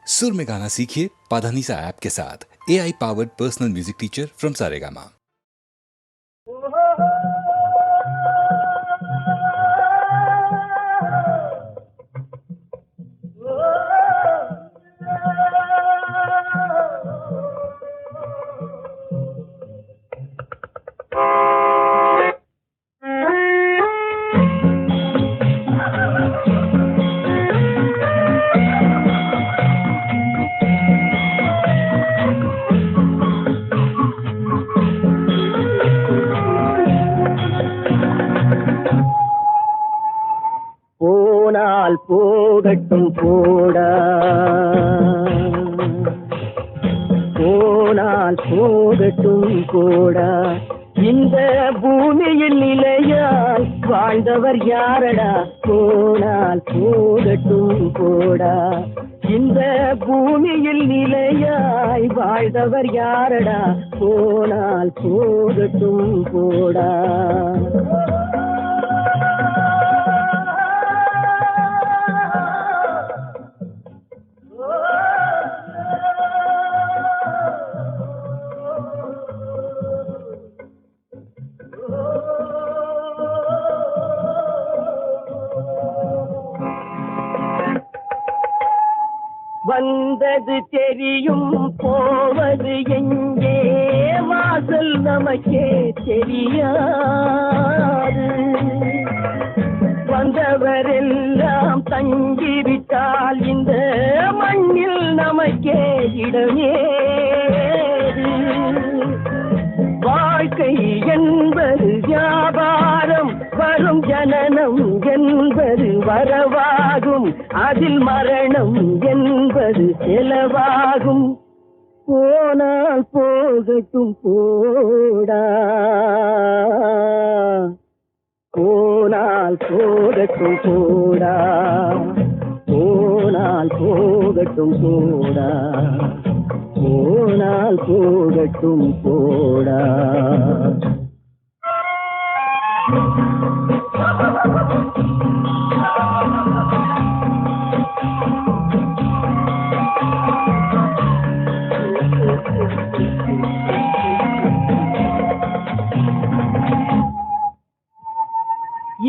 सुर में गाना सीखिए पाधानीसा ऐप के साथ। AI powered personal music teacher from Saregama. போனால் போகட்டும் போடா, போனால் போகட்டும் போடா, இந்த பூமியில் நிலையாய் வாழ்ந்தவர் யாரடா? போனால் போகட்டும் போடா, இந்த பூமியில் நிலையாய் வாழ்ந்தவர் யாரடா? போனால் போகட்டும் போடா. வந்தது தெரியும், போவது எங்கே? வாசல் நமக்கே தெரியாது. வந்தவரெல்லாம் தங்கிவிட்டால் இந்த மண்ணில் நமக்கே இடமேது. வாழ்க்கை என்பது வியாபாரம், வரும் ஜனனம் என்பது வரவாகும், அதில் மரணம் என்பது செலவாகும். போனால் போகட்டும் போடா, போனால் போகட்டும் போடா, போனால் போகட்டும் போடா, போனால் போகட்டும் போடா.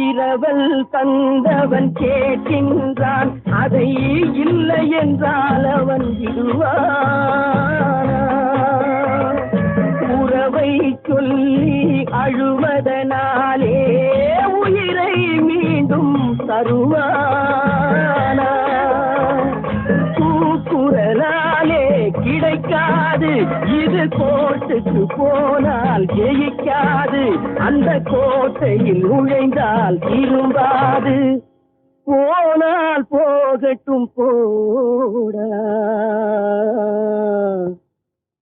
இரவல் தந்தவன் கேட்கின்றான், அதை இல்லை என்றால் அவன் விடுவான். உறவை சொல்லி அழுவதனாலே உயிரை மீண்டும் தருவானா? கூக்குரலாலே கிடைக்காது, இது கோட்டுக்கு போனால் ஜெயிக்காது, அந்த கோட்டையில் நுழைந்தால் திரும்பாது. போனால் போகட்டும் போடா,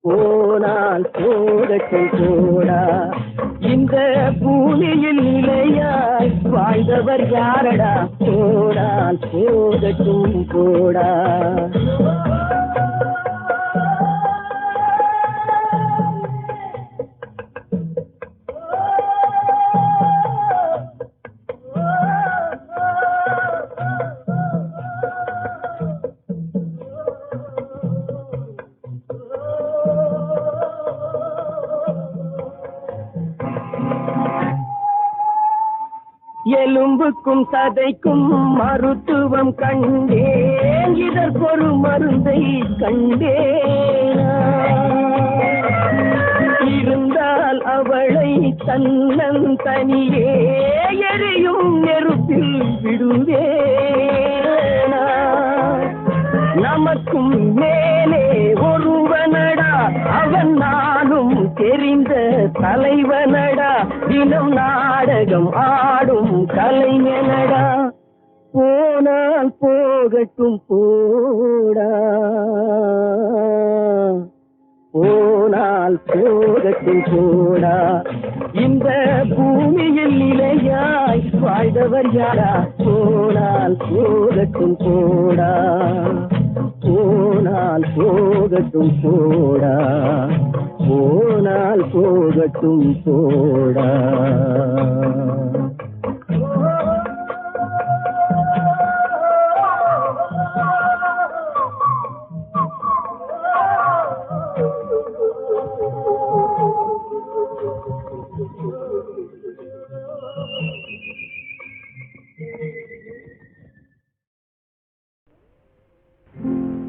போனால் போகட்டும் போடா, இந்த பூமியில் நிலையாய் வாழ்ந்தவர் யாரடா? போனால் போகட்டும் போடா. எலும்புக்கும் சதைக்கும் மருத்துவம் கண்டேன், இதற்கொரு மருந்தை கண்டேன். இருந்தால் அவளை தன்னன் தனியே எரியும் நெருப்பில் விடுவேன். நமக்கும் மேலே ஒருவனடா, அவன் நானும் தெரிந்த தலைவனடா, தினம் நாடகம் ஆடும் கலைஞனடா. போனால் போகட்டும் போடா, போனால் போகட்டும் போடா, இந்த பூமியில் நிலையாய் வாழ்ந்தவர் யாரா? போனால் போகட்டும் போடா, போனால் போகட்டும் போடா, போனால் போகட்டும் போடா.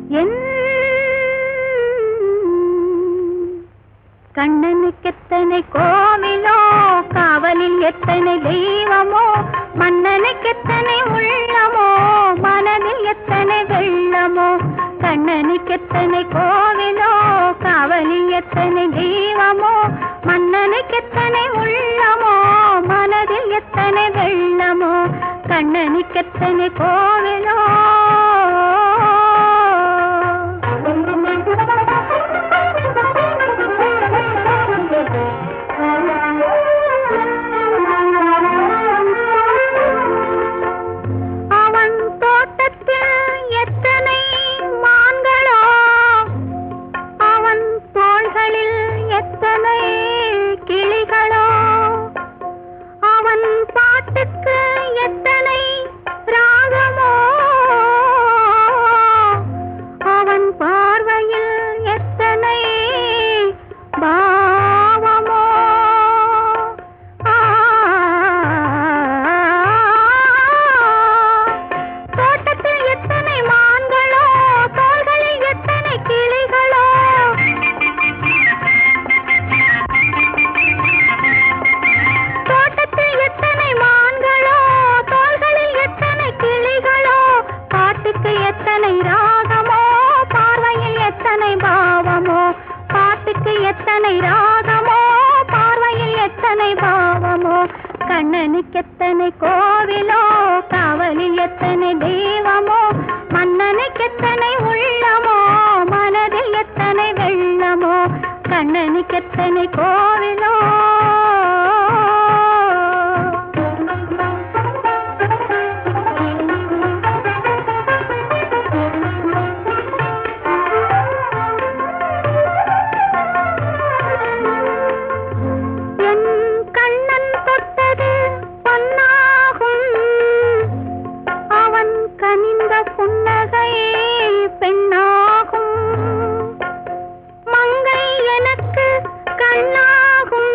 என் கண்ணனுக்கெத்தனை கோவிலோ, காவலில் எத்தனை தெய்வமோ, மன்னனுக்கெத்தனை உள்ளமோ, மனதில் எத்தனை வெள்ளமோ. கண்ணனுக்கெத்தனை கோவிலோ, காவலில் எத்தனை தெய்வமோ, மன்னனுக்கெத்தனை உள்ளமோ, மனதில் எத்தனை வெள்ளமோ. கண்ணனுக்கெத்தனை கோவிலோ. அவன் தோட்டத்தில் எத்தனை மான்களோ, அவன் தோள்களில் எத்தனை கிளிகளோ, அவன் பாட்டுக்கு எத்தனை ராகமோ, அவன் பார்வையில் எத்தனை பாவமோ. தோட்டத்தில் எத்தனை மான்களோ, தோள்களில் எத்தனை கிளிகளோ, தோட்டத்தில் எத்தனை மான்களோ, தோள்களில் எத்தனை கிளிகளோ, பாட்டுக்கு எத்தனை ராகமோ, பார்வையில் எத்தனை பாவமோ. பாட்டுக்கு எத்தனை ராகமோ, பார்வையில் எத்தனை பாவமோ. கண்ணனுக்கெத்தனை கோவிலோ, காவலில் எத்தனை தெய்வமோ, மன்னனுக்கெத்தனை உள்ளமோ, மனதில் எத்தனை வெள்ளமோ. கண்ணனுக்கெத்தனை கோவிலோ. என் கண்ணன் தொட்டது பொன்னாகும், அவன் கனிந்த புன்னகை பெண்ணாகும். மங்கை எனக்கு கண்ணாகும்,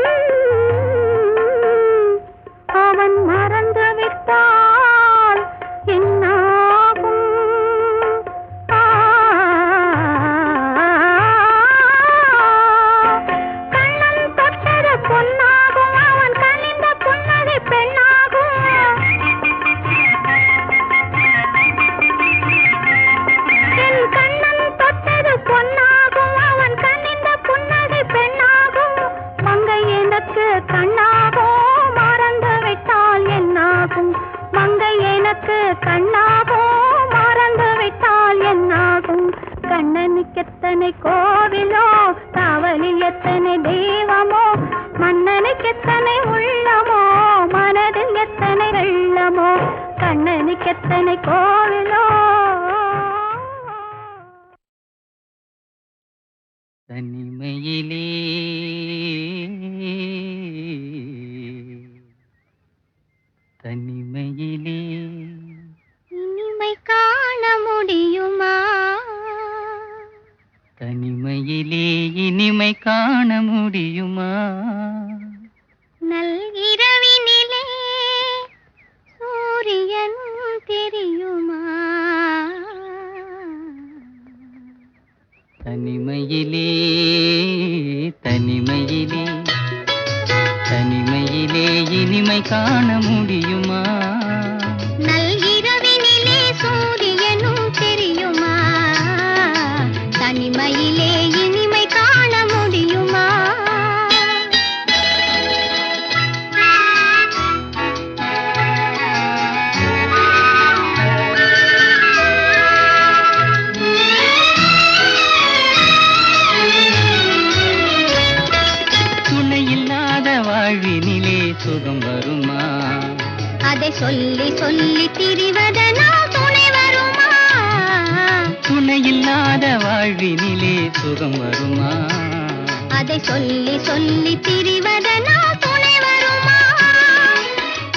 அவன் மறந்து விட்டால் என்னாகும். கண்ணன் தொட்டது பொன்னாகும், அவன் கனிந்த புன்னகை பெண்ணாகும். என் கண்ணன் தொட்டது பொன்னாகும், அவன் கனிந்த புன்னகை பெண்ணாகும். மங்கை எனக்கு கண்ணாகும், மறந்து விட்டால் என்னாகும். மங்கை எனக்கு கண்ணாகும், மறந்து விட்டால் என்னாகும். கண்ணனுக்கெத்தனை கோவிலோ, காவலில் எத்தனை தெய்வமோ, மன்னனுக்கெத்தனை உள்ளமோ, மனதில் எத்தனை வெள்ளமோ. கண்ணனுக்கெத்தனை கோவிலோ. தனிமையிலே தனிமையிலே இனிமை காண முடியுமா, தனிமையிலே இனிமை காண முடியுமா. நல்கிரவினிலே சூரியன் தெரியுமா. தனிமையிலே தனிமையிலே தனிமையிலே இனிமை காண முடியுமா. நல்கிரவினிலே சூரியனும் தெரியுமா. தனிமையிலே இனிமை காண முடியுமா. துணையில்லாத வாழ்வினிலே சுகம் வருமா. அதை சொல்லி சொல்லி திரிவதனால் துணை வருமா. துணையில்லாத வாழ்வினிலே சுகம் வருமா. அதை சொல்லி சொல்லி திரிவதனால் துணை வருமா.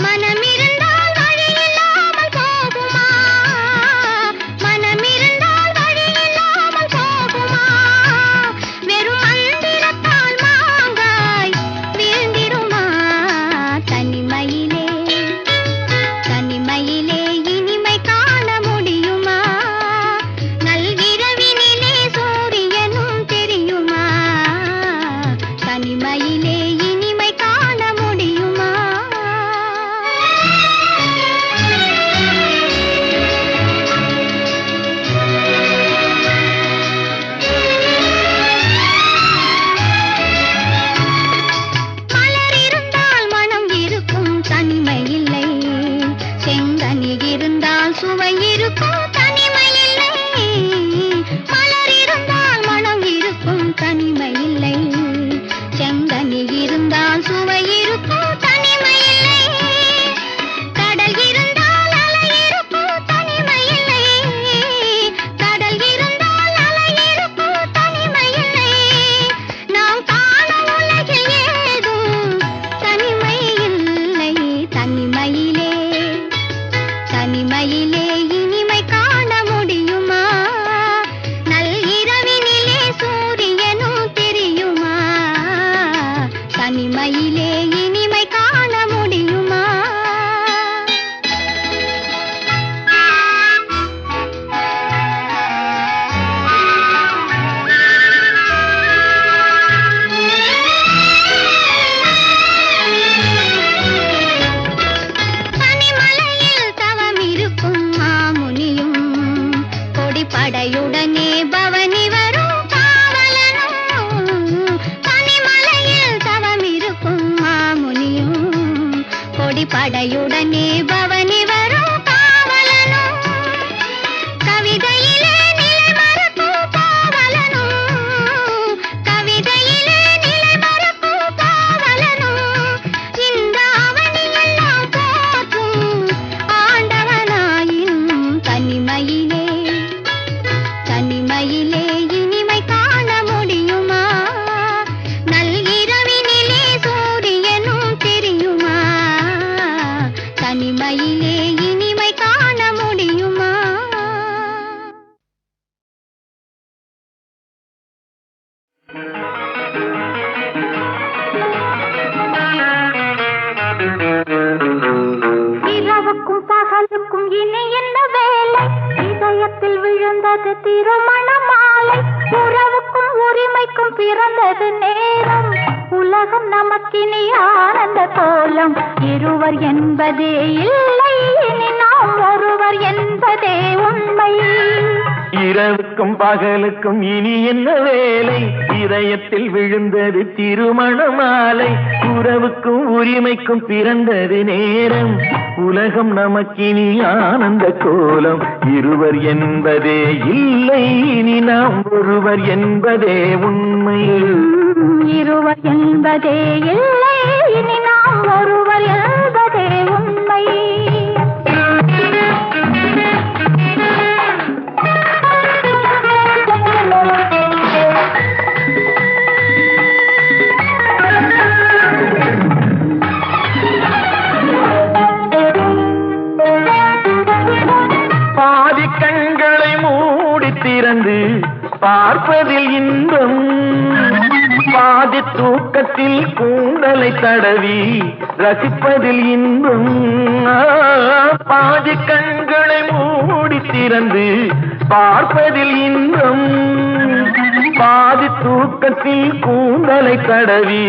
மனமிருந்தால் வழி இல்லாமல் போகுமா. மனமிருந்தால் வழி இல்லாமல் போகுமா. வெறும் மந்திரத்தால் மாங்காய் வீழ்ந்திடுமா. தனிமையிலே தனிமையிலே இனிமை காண முடியுமா. நல்கிரவி படையுடனே பவனி வரும் காவலனும் கவிதையிலே நிலை மறக்கும் பாவலனும் கவிதையிலே நிலை மறக்கும் பாவலனும் இந்த அவனியெல்லாம் போற்றும் ஆண்டவனாயின் தனிமையிலே தனிமையிலே இனிமை காண முடியுமா நல்கிரவினிலே சூரியனும் தெரியுமா தனிமையிலே இனிமை காண முடியுமா இரவுக்கும் பகலுக்கும் இனி என்ன வேலை இதயத்தில் விழுந்தது திருமண மாலை உறவுக்கும் உரிமைக்கும் பிறந்தது நேரம் உலகம் நமக்கினி ஆனந்த கோலம் இருவர் என்பதே இல்லை இனி நாம் ஒருவர் என்பதே உண்மை இரவுக்கும் பகலுக்கும் இனி என்ன வேலை இதயத்தில் விழுந்தது திருமண மாலை உறவுக்கும் உரிமைக்கும் பிறந்தது நேரம் உலகம் நமக்கினி ஆனந்த கோலம் இருவர் என்பதே இல்லை இனி நாம் ஒருவர் என்பதே உண்மை இருவர் என்பதே இல்லை இனி நாம் ஒருவர் என்பதே உண்மை பாதி கண்களை மூடி திறந்து பார்ப்பதில் இன்பம் பாதி தூக்கத்தில் கூந்தலை தடவி ரசிப்பதில் இன்பம் பாதி கண்களை மூடி திறந்து பார்ப்பதில் இன்பம் பாதி தூக்கத்தில் கூந்தலை தடவி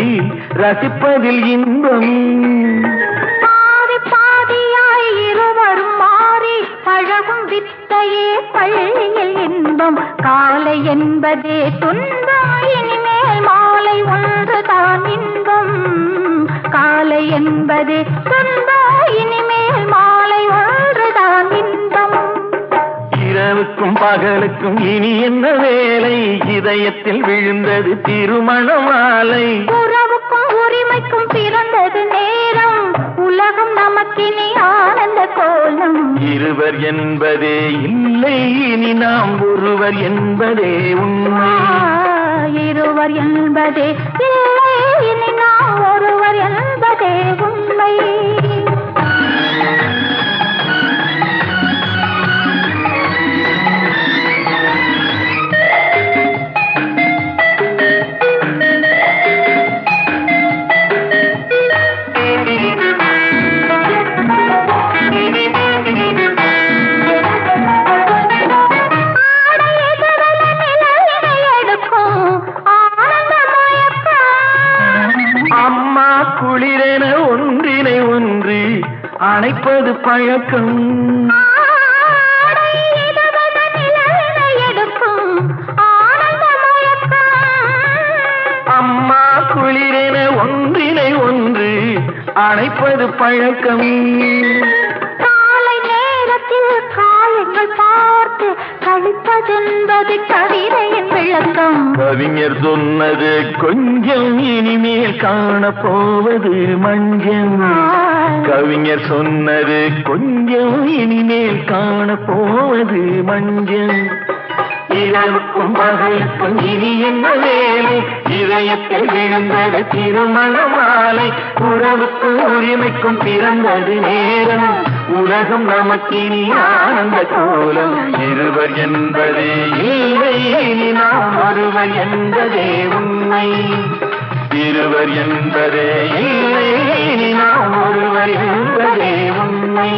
ரசிப்பதில் இன்பம் பாதி பாதியாய் இருவரும் மாறி பழகும் வித்தையே பள்ளியில் இன்பம் காலை என்பதே துன்பம் இனிமேல் மாலை ஒன்றுதான் இன்பம் காலை என்பதே துன்பம் இனிமேல் மாலை ஒன்றுதான் இன்பம் இரவுக்கும் பகலுக்கும் இனி என்ன வேலை இதயத்தில் விழுந்தது திருமண மாலை உறவுக்கும் உரிமைக்கும் பிறந்தது நேரம் உலகம் நமக்கினி ஆனந்த கோலம் இருவர் என்பதே இல்லை இனி நாம் ஒருவர் என்பதே உண்மை இருவர் என்பதே இல்லை இனி நாம் ஒருவர் என்பதே உண்மை அம்மா குளிரென ஒன்றினை ஒன்று அணைப்பது பழக்கம் அம்மா குளிரென ஒன்றினை ஒன்று அணைப்பது பழக்கம் காலை நேரத்தில் காயங்கள் பார்த்து கழிப்பதென்பது கவிதையின் விளக்கம் கவிஞர் சொன்னது கொஞ்சம் இனிமேல் காணப்போவது மஞ்சள் கவிஞர் சொன்னது கொஞ்சம் இனிமேல் காணப்போவது மஞ்சள் இரவுக்கும் பகலுக்கும் இனி என்ன வேலை இதயத்தில் விழுந்தது திருமண மாலை உறவுக்கும் உரிமைக்கும் பிறந்தது நேரம் உலகம் நமக்கினி ஆனந்த கோலம் இருவர் என்பதே இல்லை இனி நாம் ஒருவர் என்பதே உண்மை இருவர் என்பதே இல்லை இனி நாம் ஒருவர் என்பதே உண்மை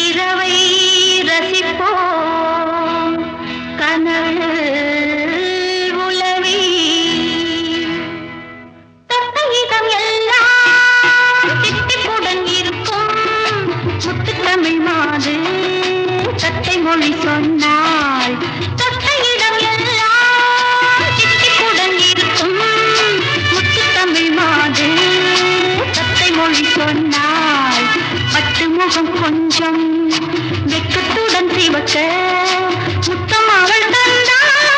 இரவை மொழி சொன்னாள் தொட்ட இடம் எல்லாம் சித்திப்புடன் இருக்கும் முத்து தமிழ் மாது தத்தை மொழி சொன்னாள் பட்டு முகம் கொஞ்சம் வெக்கத்துடன் சிவக்க முத்தம் அவள் தந்தாள்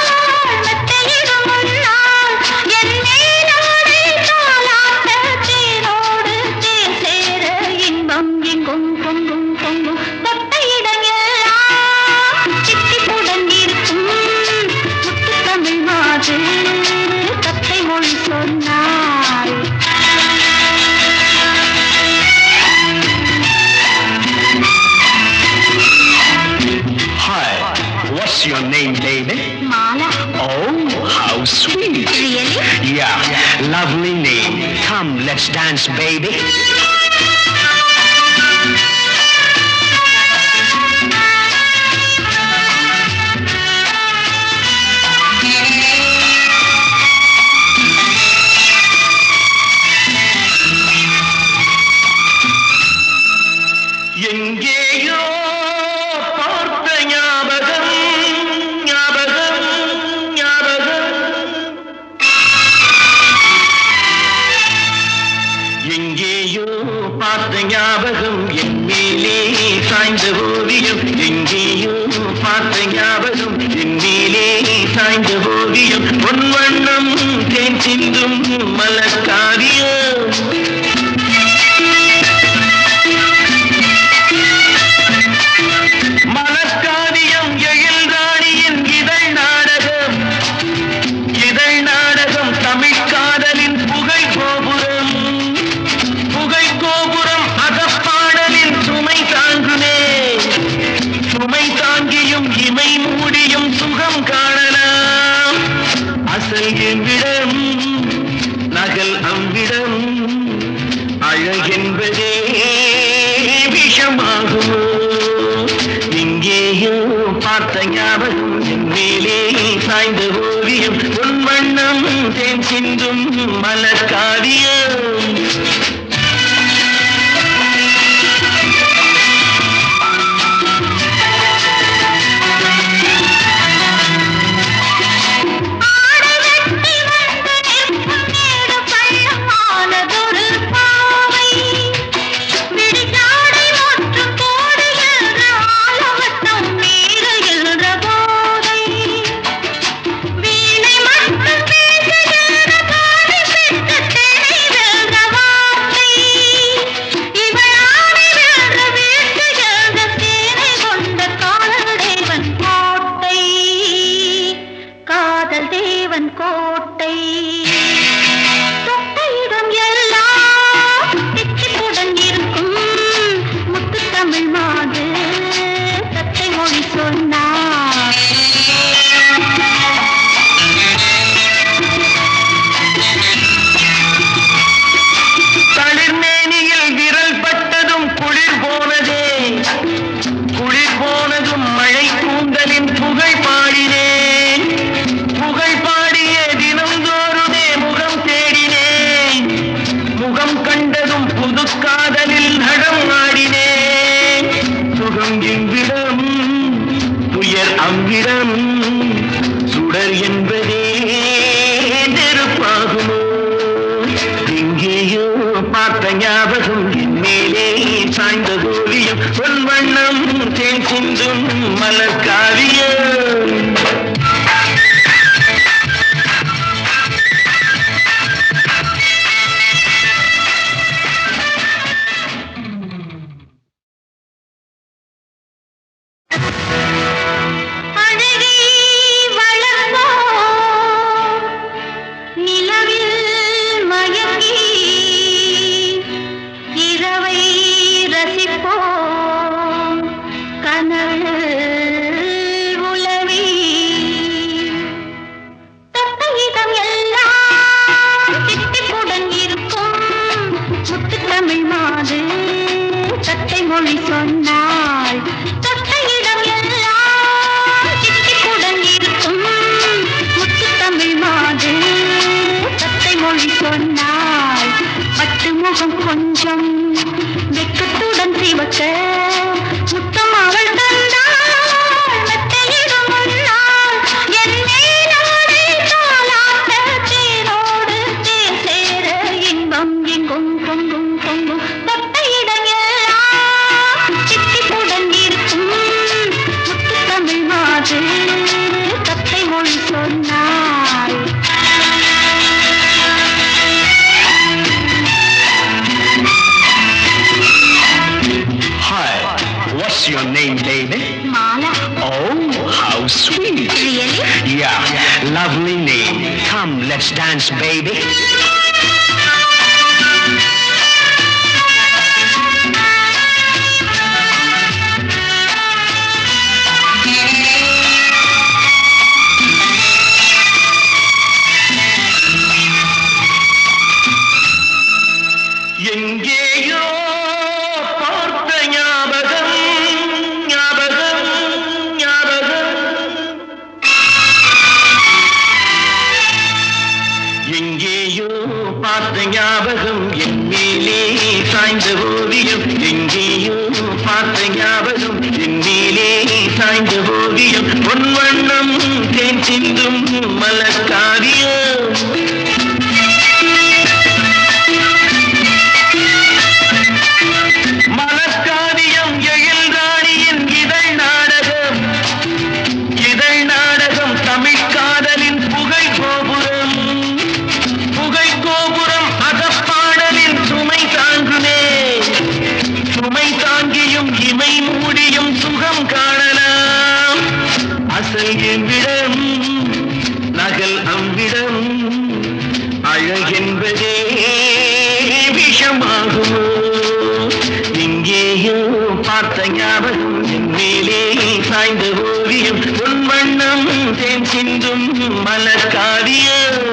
மெத்தையிடும் முன்னால் என் மேலாடை தாலாட்ட தேனோடு தேன் சேர இன்பம் எங்கும் பொங்கும் பொங்கும் தொட்ட இடம் எல்லாம் சித்திப்புடன் இருக்கும் முத்து தமிழ் மாது தத்தை மொழி சொன்னாள் What's your name, baby? Mala. Oh, how sweet. Really? Yeah, lovely name. Come, let's dance, baby. எங்கேயோ பார்த்த ஞாபகம் ஞாபகம் ஞாபகம் எங்கேயோ பார்த்த ஞாபகம் என் மேலே சாய்ந்த ஓவியம் எங்கேயோ பார்த்த ஞாபகம் என் மேலே சாய்ந்த ஓவியம் பொன் வண்ணம் தேன் சிந்தும் மலர்காவியம் மலர்காவியம் எழில் ராணியின் இதழ் நாடகம் தமிழ் காதலின் புகை கோபுரம் அகப்பாடலின் சுமை தாங்கியும் இமை மூடியும் சுகம் காணலாம் அசல் எவ்விடம் நகல் அவ்விடம் அழகென்பதே விஷமாகுமோ எங்கேயோ பார்த்த ஞாபகம் என் மேலே சாய்ந்த ஓவியம் பொன் வண்ணம் தேன் சிந்தும் மலர்காவியம் கோட்டை தொட்ட இடம் எல்லாம் தித்திப்புடன் இருக்கும் முத்து தமிழ் மாது தத்தை மொழி சொன்னார் தளிர்மேனியில் விரல் பட்டதும் குளிர் போனதும் மழை கூந்தலின் புகை பாடினேன் முகம் தேடினேன் முகம் கண்டதும் புது காதலில் நடம் ஆடினேன் சுகம் இவ்விடம் துயர் அவ்விடம் சுடர் என்பதே நெருப்பாகுமோ எங்கேயோ பார்த்த ஞாபகம் என் மேலே சாய்ந்த ஓவியம் பொன் வண்ணம் தேன் சிந்தும் மலர்காவியம் மொழி சொன்னாள் தொட்ட இடம் எல்லாம் சித்திப்புடன் இருக்கும் முத்து தமிழ் மாது தத்தை மொழி சொன்னாள் பட்டு முகம் கொஞ்சம் வெக்கத்துடன் சிவக்க முத்தம் அவள் தந்தாள் let's dance, baby. எங்கேயோ பார்த்த ஞாபகம் ஞாபகம் ஞாபகம் எங்கேயோ பார்த்த ஞாபகம் என் மேலே சாய்ந்த ஓவியம் எங்கேயோ பார்த்த ஞாபகம் என் மேலே சாய்ந்த ஓவியம் பொன் வண்ணம் தேன் சிந்தும் மலர்காவியம் நகல் அவ்விடம் அழகென்பதே விஷமாகுமோ இங்கேயோ பார்த்த ஞாபகம் என் மேலே சாய்ந்த ஓவியம் பொன் வண்ணம் தேன் சிந்தும் மலர்காவியம்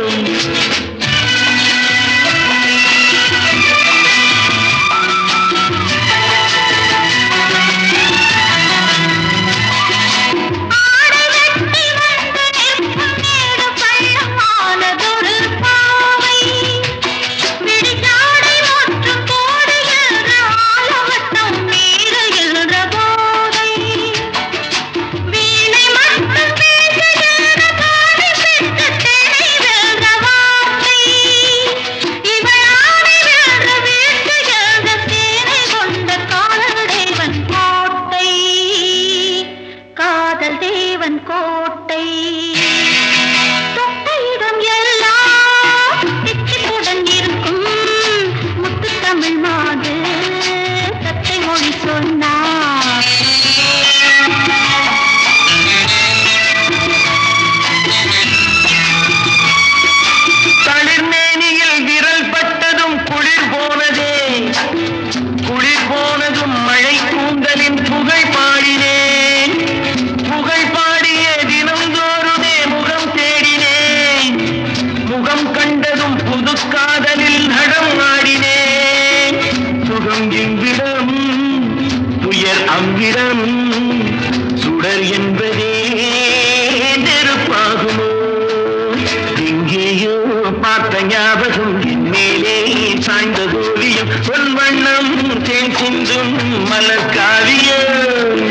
அவ்விடம் சுடர் என்பதே நெருப்பாகுமோ எங்கேயோ பார்த்த ஞாபகம் என் மேலே சாய்ந்த ஓவியம் பொன் வண்ணம் தேன் சிந்தும் மலர்காவியம்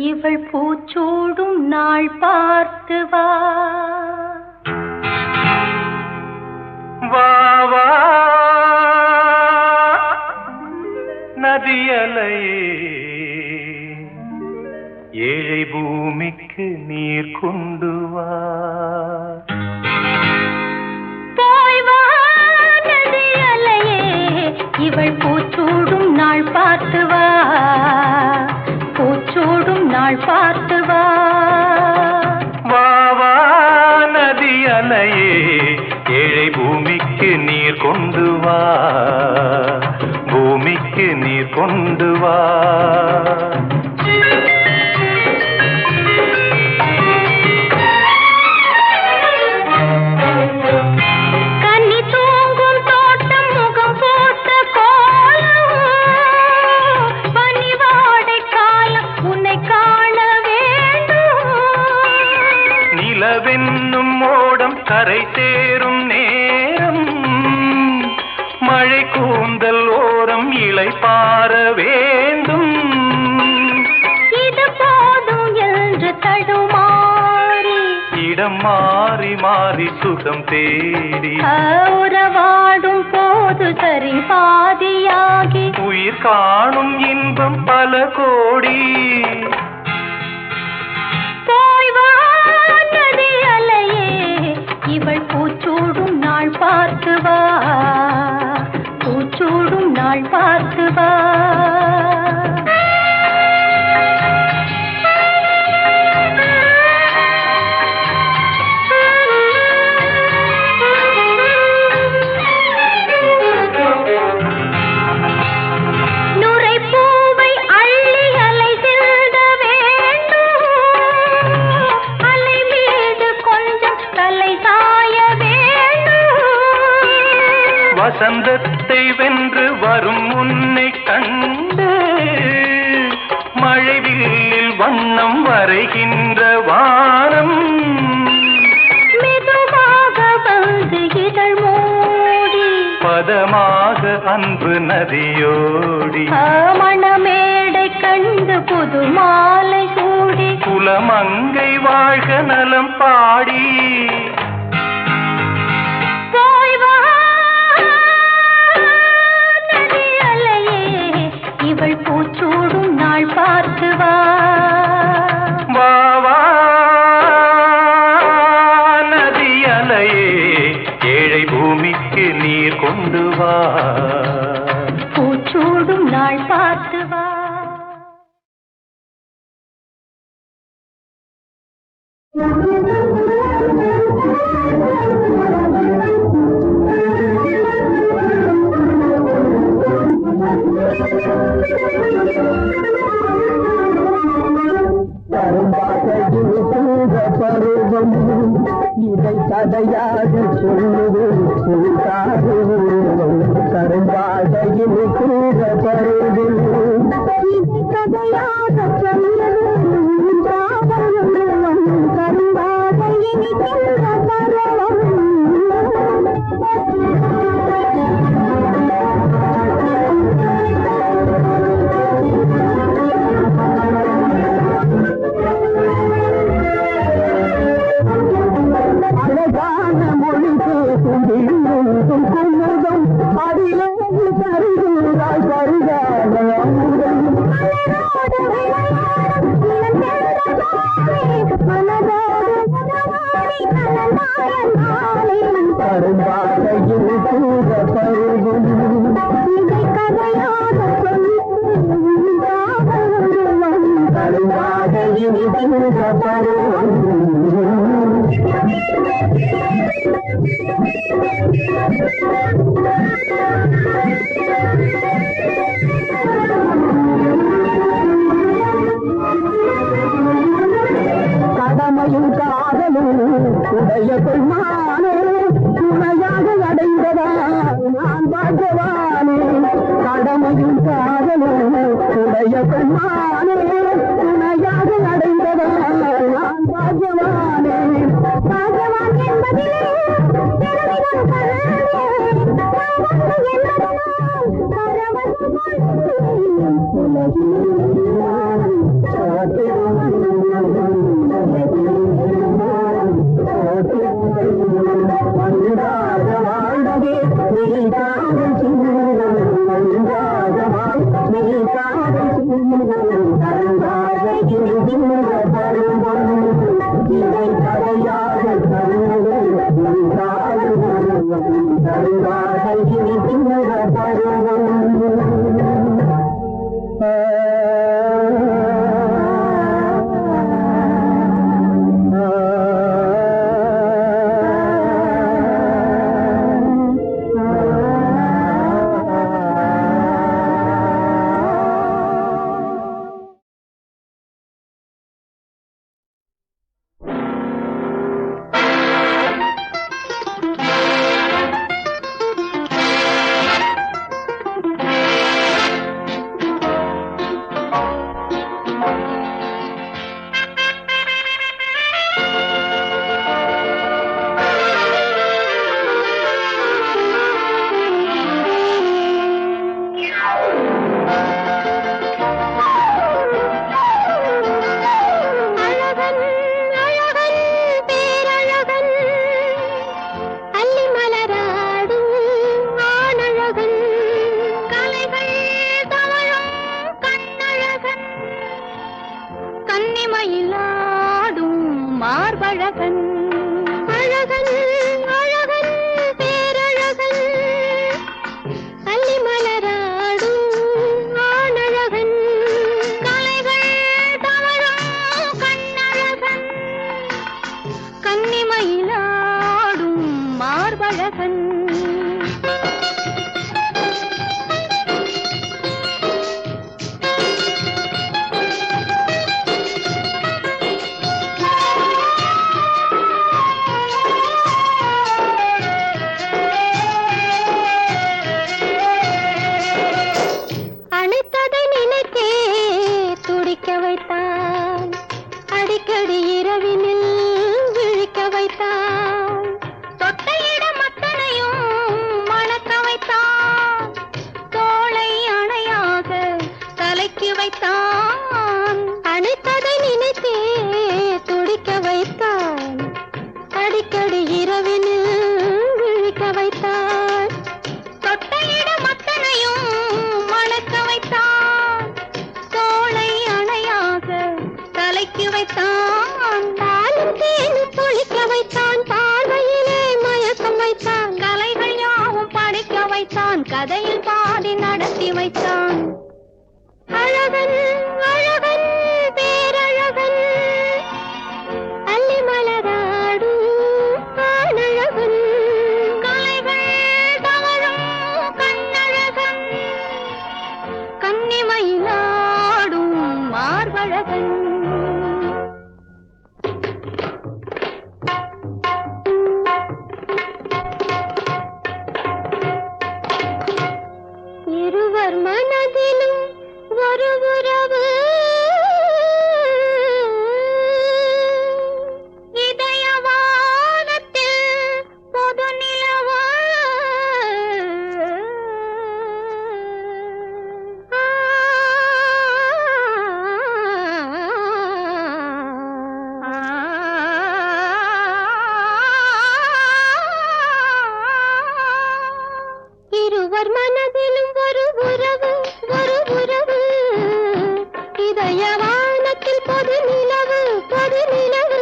இவள் பூச்சூடும் நாள் பார்த்து வா வா வா நதியலையே ஏழை பூமிக்கு நீர் கொண்டு வா போய் வா நதியலையே இவள் பூச்சூடும் நாள் பார்த்து வா பூச்சூடும் நாள் பார்த்து வா வா வா நதியலையே ஏழை பூமிக்கு நீர் கொண்டு வா பூமிக்கு நீர் கொண்டு வா நிலவென்னும் மோடம் கரை சேரும் நேரம் மழை கூந்தல் ஓரம் இலை பார வேண்டும் இது போதும் என்று தடுமாறி இடம் மாறி மாறி சுகம் தேடி உறவாடும் போது சரி பாதியாகி உயிர் காணும் இன்பம் பல கோடி போய் வானதி அலையே இவள் பூச்சூடும் நாள் பார்த்து வா பூச்சூடும் நாள் பார்த்து வா வசந்தத்தை வென்று வரும் உன்னை கண்டு மழைவில்லில் வண்ணம் வரைகின்ற வானம் மெதுவாக வந்து இதழ் மூடி பதமாக அன்பு நதியோடி மணமேடை கண்டு புது மாலை சூடி குலமங்கை வாழ்க நலம் பாடி பூச்சூடும் நாள் பார்த்து வா வா நதி அலையே ஏழை பூமிக்கு நீர் கொண்டு வா பூச்சூடும் நாள் பார்த்து வா பருவம் இதை கதையாக சொல்லுவது கரும்பாதையில் கூட பருவம் இதை கதையாக சொல்லுவது கரும்பாதையில் கூட பருவம் அழகான மொழி பேசும் குமுதம் அதிலே தருகிறாய் பருகான அமுதம் கரும்பாதையில் கூட பருவம் இதை கதையாக கரும்பாதையில் கூட பருவம் கடமையும் காதலும் உடைய பெருமானே துணையாக அடைந்ததா நான் பாஜவானே கடமையும் காதலும் உடைய பெருமானே துணையாக அடைந்ததா நான் பாஜவானே பாஜவான் என்பதிலே வாழ்ந்ததே வைத்தான், அணைத்ததை நினைத்தே துடிக்க வைத்தான், அடிக்கடி இரவினில் விழிக்க வைத்தான், தொட்ட இடம் அத்தனையும் மணக்க வைத்தான், தோளை அணையாக தலைக்கு வைத்தான், பாலும் தேனும் தொளிக்க வைத்தான், பார்வையிலே மயக்கம் வைத்தான், கலைகள் யாவும் படிக்க வைத்தான், கதையில் பாதி நடத்தி வைத்தான். அழகன் அழகன் பேரழகன் அள்ளி மலராடும் ஆணழகன், கலைகள் தவழும் கண்ணழகன், கன்னிமயிலாடும் மார்பழகன். இருவர் மனதிலும் ஒரு உறவு, இதயவானத்தில் பொது நிலவு, இருவர் மனதிலும் ஒரு உறவு, ஒரு உறவு, இதயவானத்தில் பொது நிலவு, பொது நிலவு,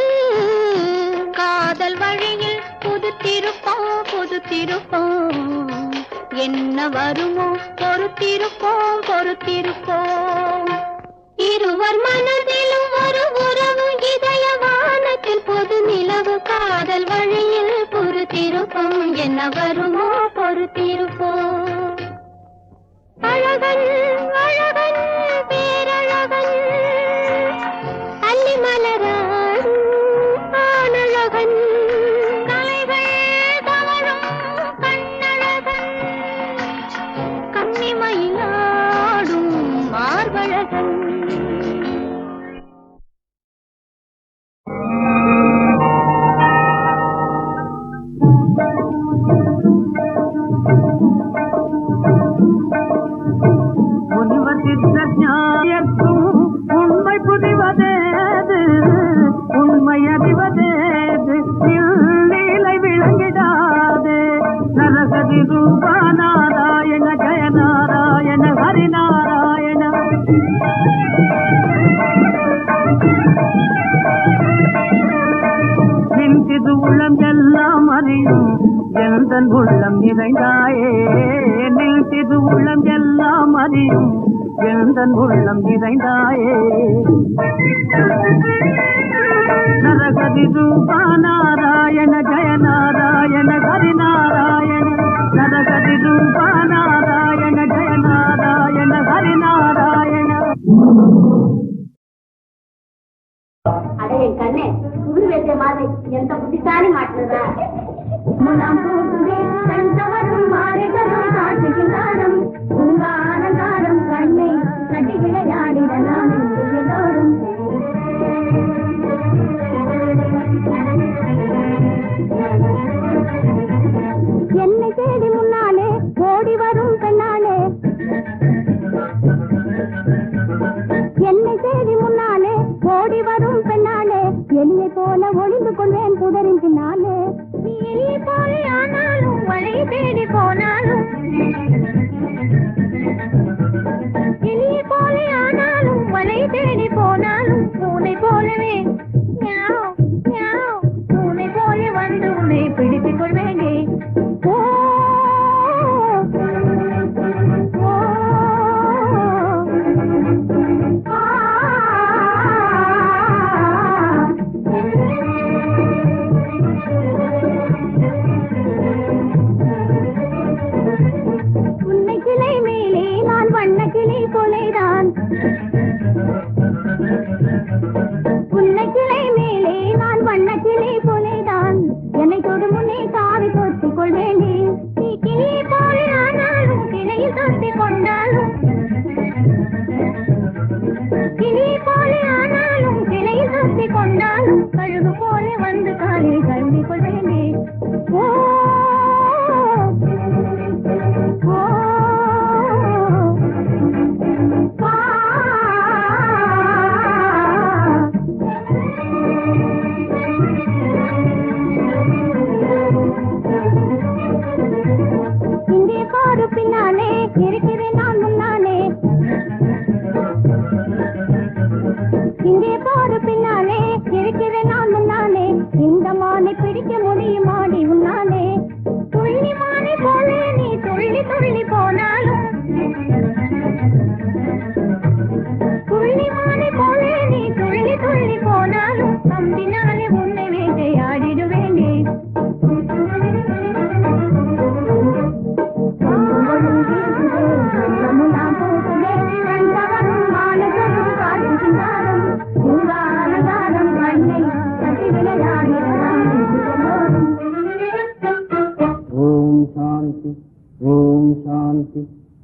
காதல் வழியில் புது திருப்பம், புது திருப்பம், என்ன வருமோ பொறுத்திருப்போம், பொறுத்திருப்போம். இருவர் மனதிலும் ஒரு உறவு, இதயவானத்தில் பொது நிலவு, காதல் வழியில் புது திருப்பம், என்ன வருமோ பொறுத்திருப்போம். அழகன் அழகன் பேரழகன் அள்ளி மலராடும் ஆணழகன், கலைகள் தவழும் கண்ணழகன், கன்னிமயிலாடும் மார்பழகன். உண்மை புரிவதேது, உண்மை அறிவதேது, இல்லீலை விளங்கிடாது. நரகதி ரூபா நாராயண ஜய நாராயண ஹரி நாராயண. நின்றிது உள்ளம் எல்லாம் அறியும் எந்தன் உள்ளம் நிறைந்தாயே, நின்றிது உள்ளம் எல்லாம் அறியும் எந்தன் உள்ளம் நிறைந்தாயே. நரகதி ரூபா நாராயண ஜய நாராயண ஹரி நாராயண, நரகதி ரூபா நாராயண ஜய நாராயண ஹரி நாராயண. அடே கண்ணே, ஊர் வைத்த மாதிரி எந்த புத்திசாலி மாட்டுறதா? முன்னாம் போகுதே கண் தவறும் மாறுகளும் காட்டுகின்றாரம், உங்க ஆனந்தாரம் கண்ணை கட்டி விளையாடிடலாம் எல்லோரும். என்னை தேடி முன்னாலே ஓடி வரும் பெண்ணாலே, என்னை தேடி முன்னாலே ஓடி வரும் பெண்ணாலே, எலியை போல ஒளிந்து கொள்வேன் புதரின் பின்னாலே. நீ எலியை போல ஆனாலும் மழை தேடி போனாலும், எலியை போல ஆனாலும் மழை தேடி போனாலும், பூனை போலவே மியாவ் மியாவ், பூனை போல வந்து உன்னை பிடித்துக் கொள்வேனே. ஓ ஓ உன்னை கிளை மேலே நான் வண்ண கிளை கொலைதான், உன்னை கிளை மேலே நான் வண்ண கிளை கொலைதான், என்னை தொடு முன்னே காவி தொத்திக் கொள்வேனே. நீ கிளியை போல ஆனாலும் கிளையில் தொத்திக் கொண்டாலும், கிளியை போல ஆனாலும் கிளையில் தொத்திக் கொண்டாலும், கழுகு போல வந்து காலில் கழுவி கொள்வேனே. ஓ ஓ ஆ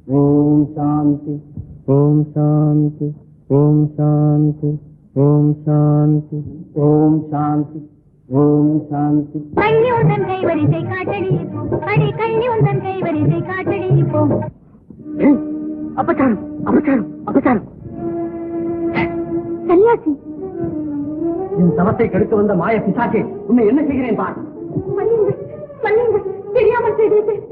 ஓம் சாந்தி ஓம் சாந்தி ஓம் சாந்தி ஓம் சாந்தி ஓம் சாந்தி ஓம் சாந்தி. கண்ணி உந்தன் கைவரிசை காட்டடி அடி கண்ணி உந்தன் கைவரிசை காட்டடி இப்போ. அபச்சாரம் அபச்சாரம் அபச்சாரம். சன்னியாசி என் தவத்தை கெடுக்க வந்த மாய பிசாக்கே, உன்னை என்ன செய்கிறேன் பார். மன்னிங்க மன்னிங்க, தெரியாமல் செய்தேன்.